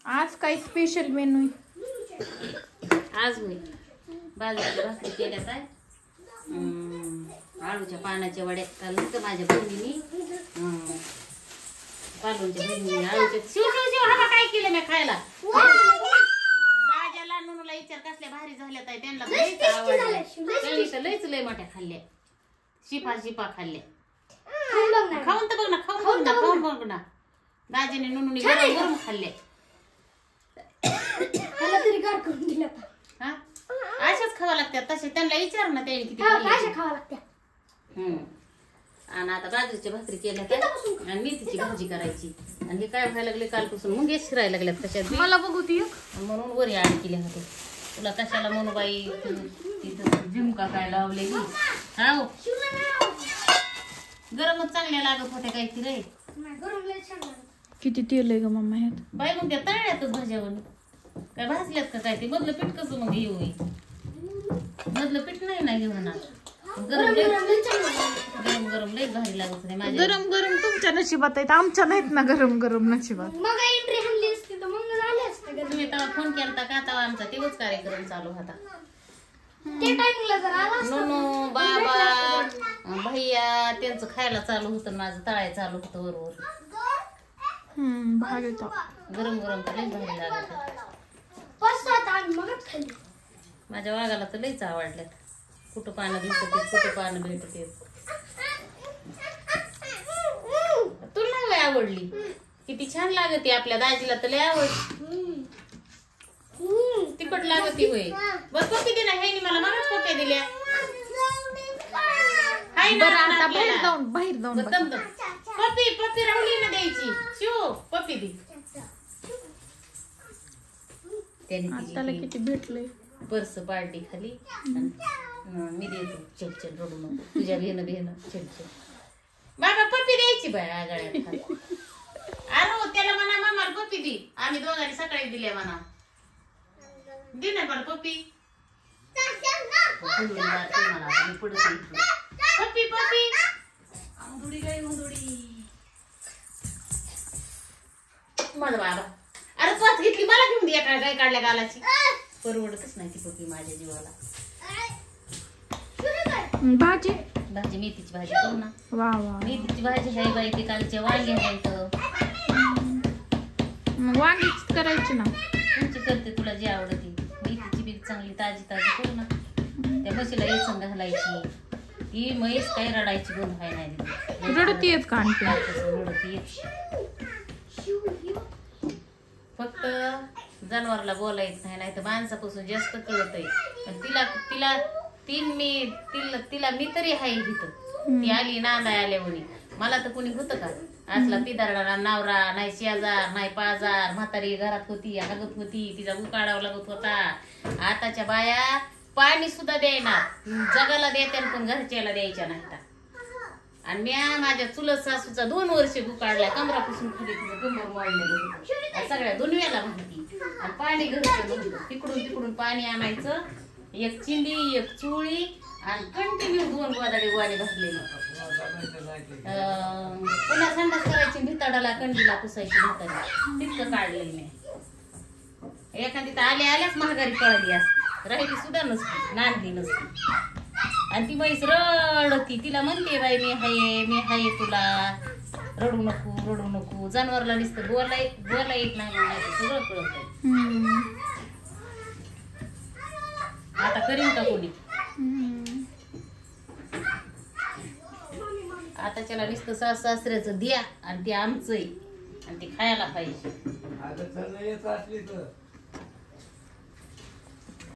आज काय special menu? आज मी बाजरीच्या भाकरी केल्या काय आळूच्या पानाच्या वड्या कालून तर माझ्या बहिणीनी पालूच्या बहिणीने आळूच्या शिव शिव शिव हा काय केलं मी खायला दाजाला नूनूला विचार कसल्या भारी झाल्या ताई त्यांना लईच आवडल्या त्यांनी तर लईच लय मोठ्या खाल्ल्या शिपा शिपा खाल्ल्या खाऊन तर बघ ना खाऊन बघ ना दाजीने नूनूने गरम गरम खाल्ले तरी गार करून दिला हा अशाच खावा लागतात तसे त्यांना विचार ना त्यांनी किती खावा लागत्या आणि आता बाजरीच्या भाकरी केल्या आणि मेथीची भाजी करायची आणि हे काय व्हायला लागले कालपासून मुंगे शिरायला लागल्यात तशात मला बघू ती म्हणून वरी आड केले होते तुला कशाला म्हणू बाई तिथं झुमका काय लावलेली हा गरमच चांगल्या लागत होत्या काही की रे किती तेल आहे ग मम्मा ह्यात? बाई मग त्या तळल्यातच भाज्यावर काय भाजल्यात का काय ते मधलं पीठ कसं मग येऊ मधलं पीठ नाही ना घेऊन गरम गरम लई भारी लागत होते माझ्या गरम गरम तुमच्या नशिबात आहेत आमच्या नाहीत ना गरम गरम नशिबात. मग एंट्री हल्ली असते तर मग झाले असते तुम्ही तेव्हा फोन केलता का तेव्हा आमचा तेव्हाच कार्यक्रम चालू होता ते टाइमला जर आला नोनो बाबा भैया त्यांचं खायला चालू होतं माझं तळाय चालू होतं वरवर भाग येतो गरम गरम तर लई भारी लागत पसत आणि मगच खाल्ली माझ्या वाघाला तर लईच आवडल्यात कुठं पानं भेटते कुठं पानं भेटते तुला नाही बाई आवडली किती छान लागते आपल्या दाजीला तर लय आवडली तिखट लागती होय बस पप्पी दे ना ह्यानी मला मलाच पप्प्या दिल्या हाय ना बरं आता आपल्याला. बाहेर जाऊन बरं, दम दम. पप्पी राहुली ना द्यायची शिव पप्पी दे त्याने आताला तिची किती भेटले पर्स पार्टी खाली मी देतो चल रडू नको तुझ्या भेन चल बाबा पप्पी द्यायची बाय आगाळ्यात आलो त्याला म्हणा मामाला पप्पी दे आम्ही दोघांनी सकाळी दिल्या म्हणा दे ना मला पप्पी पप्पी पप्पी आंधुडी गाई उंधुडी माझा बाबा अरे तू घेतली मला घेऊन दे काय गाय काढल्या गालाची परवडतच नाही ती पप्पी माझ्या जीवाला भाजी मेथीची भाजी करू ना वा वा मेथीची भाजी आहे बाई ते कालचे वांगे आहेत वांगीच करायची ना तुमची करते तुला जी आवडते मेथीची बी चांगली ताजी करू ना त्या म्हशीला येसन घालायची ही म्हैस काही रडायची बंद व्हाय नाही रडती येत का आणखी रडती फक्त जनावरला बोलायचं नाही तर माणसापासून जास्त कळत आहे पण तिला मी तरी आहे इथं ती आली नांदा आल्या म्हणे मला तर कोणी होतं का असला पिदारडा नवरा नाही शेजार नाही पाजार म्हातारी घरात होती हागत होती तिचा उकाडावा लागत होता आताच्या बाया पाणी सुद्धा द्यायणार जगाला द्यायच्या पण घरच्याला द्यायच्या नाहीत आणि मी माझ्या चुलत सासूचा 2 वर्ष गुकाडला कमरापासून खाली तिचं कमर मोडलेलं होतं सगळ्या दुनियाला माहिती आणि पाणी घरचं तिकडून पाणी आणायचं एक चिंडी एक चुळी आणि कंटिन्यू 2 गोदाडे वाणी भरलेली पुन्हा संडास करायची भिताडाला कंडीला पुसायची म्हातारी तितकं काढलंय मी एखादी तर आल्याच महागारी पळाली असते राहिली सुद्धा नसती नांदली नसती आणि ती म्हैस रडती तिला म्हणते बाई मी हाय तुला रडू नको जनावरला नुसतं बोला येत नाही म्हणायचं सगळं कळत आता करीन का कोणी आता त्याला नुसतं सासऱ्याचं द्या आणि ते आमचंय आणि ते खायला पाहिजे